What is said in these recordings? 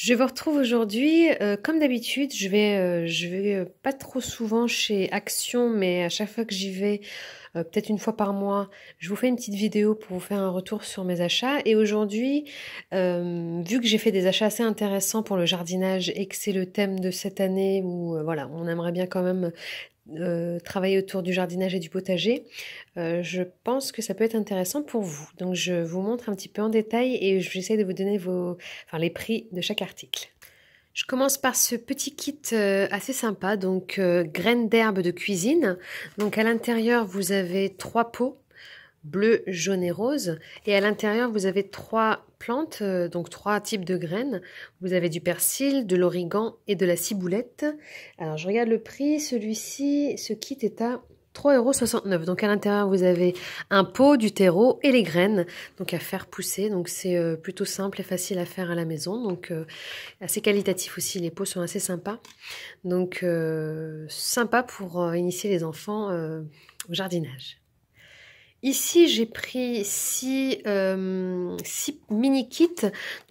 Je vous retrouve aujourd'hui, comme d'habitude, je vais pas trop souvent chez Action, mais à chaque fois que j'y vais, peut-être une fois par mois, je vous fais une petite vidéo pour vous faire un retour sur mes achats. Et aujourd'hui, vu que j'ai fait des achats assez intéressants pour le jardinage et que c'est le thème de cette année où voilà, on aimerait bien quand même travailler autour du jardinage et du potager, je pense que ça peut être intéressant pour vous. Donc je vous montre un petit peu en détail et j'essaie de vous donner les prix de chaque article. Je commence par ce petit kit assez sympa, donc graines d'herbe de cuisine. Donc à l'intérieur vous avez 3 pots, bleu, jaune et rose. Et à l'intérieur, vous avez 3 plantes, donc 3 types de graines. Vous avez du persil, de l'origan et de la ciboulette. Alors, je regarde le prix. Celui-ci, ce kit est à 3,69 €. Donc, à l'intérieur, vous avez un pot, du terreau et les graines, donc à faire pousser. Donc, c'est plutôt simple et facile à faire à la maison. Donc, assez qualitatif aussi. Les pots sont assez sympas. Donc, sympa pour initier les enfants au jardinage. Ici, j'ai pris 6 mini kits.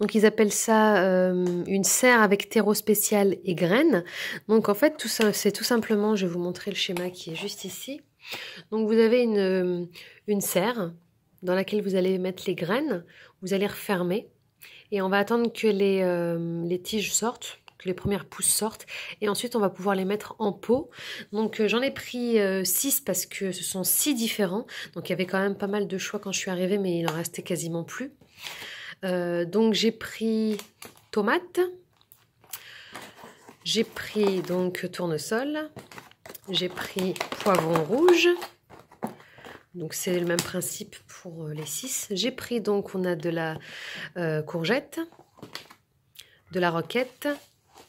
Donc, ils appellent ça une serre avec terreau spécial et graines. Donc, en fait, tout ça, c'est tout simplement, je vais vous montrer le schéma qui est juste ici. Donc, vous avez une serre dans laquelle vous allez mettre les graines. Vous allez refermer. Et on va attendre que les tiges sortent, que les premières pousses sortent. Et ensuite, on va pouvoir les mettre en pot. Donc, j'en ai pris 6 parce que ce sont 6 différents. Donc, il y avait quand même pas mal de choix quand je suis arrivée, mais il en restait quasiment plus. Donc, j'ai pris tomates. J'ai pris donc tournesol. J'ai pris poivron rouge. Donc c'est le même principe pour les 6. J'ai pris donc, on a de la courgette, de la roquette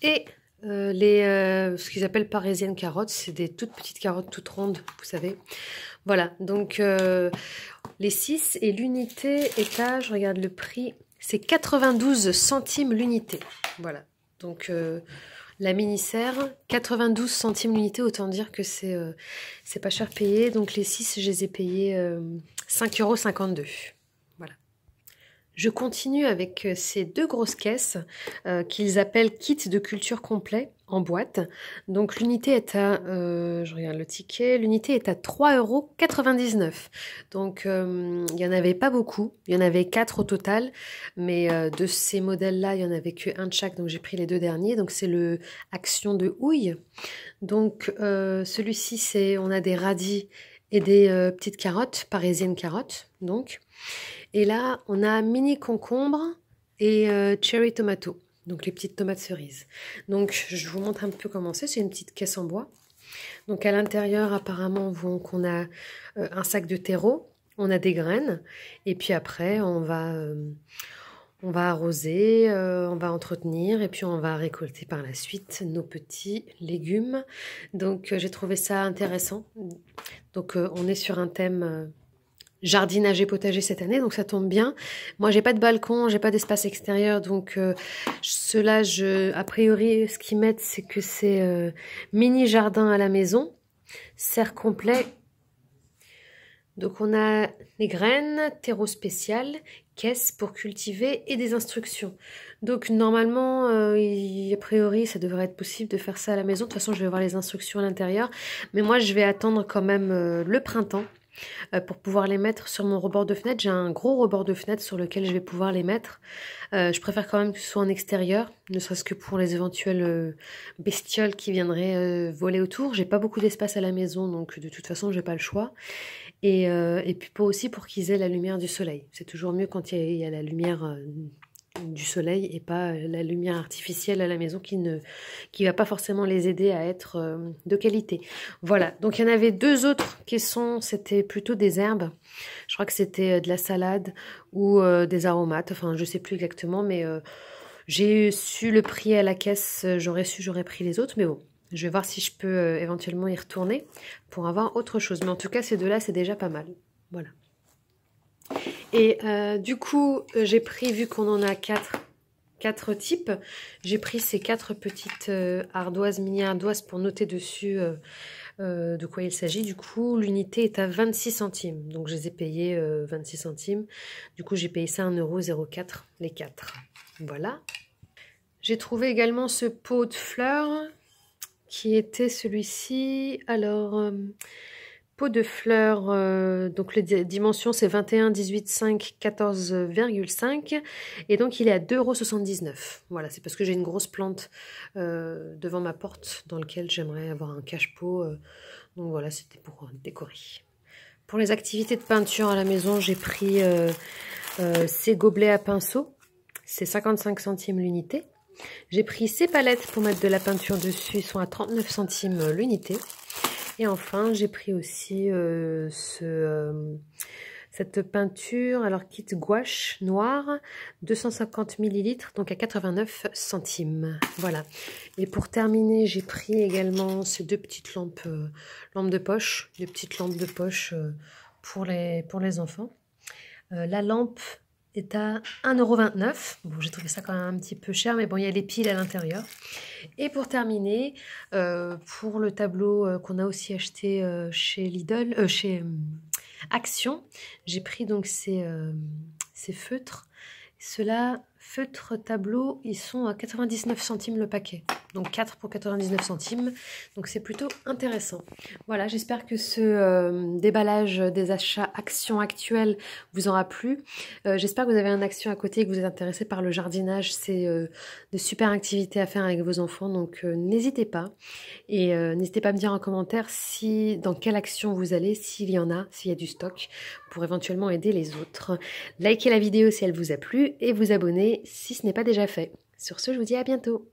et ce qu'ils appellent parisiennes carottes. C'est des toutes petites carottes toutes rondes, vous savez. Voilà, donc les 6 et l'unité est à, je regarde le prix, c'est 92 centimes l'unité. Voilà, donc la mini-serre, 92 centimes l'unité, autant dire que c'est pas cher payé. Donc les 6, je les ai payés 5,52 €. Voilà. Je continue avec ces 2 grosses caisses qu'ils appellent kit de culture complet en boîte. Donc l'unité est à, je regarde le ticket, l'unité est à 3,99 €. Donc il n'y en avait pas beaucoup, il y en avait 4 au total, mais de ces modèles-là, il n'y en avait qu'un de chaque, donc j'ai pris les 2 derniers. Donc c'est le Action de houille. Donc celui-ci, on a des radis et des petites carottes, parisiennes carottes, donc. Et là, on a mini concombre et cherry tomato, donc les petites tomates cerises. Donc, je vous montre un peu comment c'est. C'est une petite caisse en bois. Donc, à l'intérieur, apparemment, on a un sac de terreau, on a des graines, et puis après, on va arroser, on va entretenir, et puis on va récolter par la suite nos petits légumes. Donc, j'ai trouvé ça intéressant. Donc, on est sur un thème jardinage et potager cette année, donc ça tombe bien. Moi, j'ai pas de balcon, j'ai pas d'espace extérieur, donc cela, a priori, ce qu'ils mettent, c'est que c'est mini jardin à la maison, serre complet. Donc on a les graines, terreau spécial, caisse pour cultiver et des instructions. Donc normalement, a priori, ça devrait être possible de faire ça à la maison. De toute façon, je vais voir les instructions à l'intérieur, mais moi, je vais attendre quand même le printemps pour pouvoir les mettre sur mon rebord de fenêtre. J'ai un gros rebord de fenêtre sur lequel je vais pouvoir les mettre. Je préfère quand même que ce soit en extérieur, ne serait-ce que pour les éventuelles bestioles qui viendraient voler autour. J'ai pas beaucoup d'espace à la maison, donc de toute façon, j'ai pas le choix. Et puis aussi pour qu'ils aient la lumière du soleil. C'est toujours mieux quand il y a la lumière du soleil et pas la lumière artificielle à la maison qui va pas forcément les aider à être de qualité. Voilà, donc il y en avait 2 autres c'était plutôt des herbes. Je crois que c'était de la salade ou des aromates, enfin je sais plus exactement, mais j'ai su le prix à la caisse, j'aurais pris les autres, mais bon. Je vais voir si je peux éventuellement y retourner pour avoir autre chose. Mais en tout cas, ces 2-là, c'est déjà pas mal. Voilà. Et du coup, j'ai pris, vu qu'on en a 4 types, j'ai pris ces 4 petites ardoises, mini ardoises pour noter dessus de quoi il s'agit. Du coup, l'unité est à 26 centimes. Donc, je les ai payées 26 centimes. Du coup, j'ai payé ça 1,04 € les 4. Voilà. J'ai trouvé également ce pot de fleurs qui était celui-ci. Alors, pot de fleurs, donc les dimensions c'est 21, 18, 5, 14,5 et donc il est à 2,79 €. Voilà, c'est parce que j'ai une grosse plante devant ma porte dans laquelle j'aimerais avoir un cache-pot. Donc voilà, c'était pour décorer. Pour les activités de peinture à la maison, j'ai pris ces gobelets à pinceau. C'est 55 centimes l'unité. J'ai pris ces palettes pour mettre de la peinture dessus, ils sont à 39 centimes l'unité. Et enfin, j'ai pris aussi cette peinture, alors kit gouache noire, 250 ml, donc à 89 centimes. Voilà. Et pour terminer, j'ai pris également ces deux petites lampes, lampes de poche, des petites lampes de poche pour les enfants. La lampe est à 1,29 €. Bon, j'ai trouvé ça quand même un petit peu cher, mais bon, il y a les piles à l'intérieur. Et pour terminer, pour le tableau qu'on a aussi acheté chez Lidl, chez Action, j'ai pris donc ces feutres. Ceux-là, feutres tableau, ils sont à 99 centimes le paquet. Donc 4 pour 99 centimes. Donc c'est plutôt intéressant. Voilà, j'espère que ce déballage des achats Action actuels vous aura plu. J'espère que vous avez un Action à côté et que vous êtes intéressé par le jardinage. C'est de super activités à faire avec vos enfants. Donc n'hésitez pas. Et n'hésitez pas à me dire en commentaire dans quelle action vous allez, s'il y en a, s'il y a du stock, pour éventuellement aider les autres. Likez la vidéo si elle vous a plu et vous abonnez si ce n'est pas déjà fait. Sur ce, je vous dis à bientôt.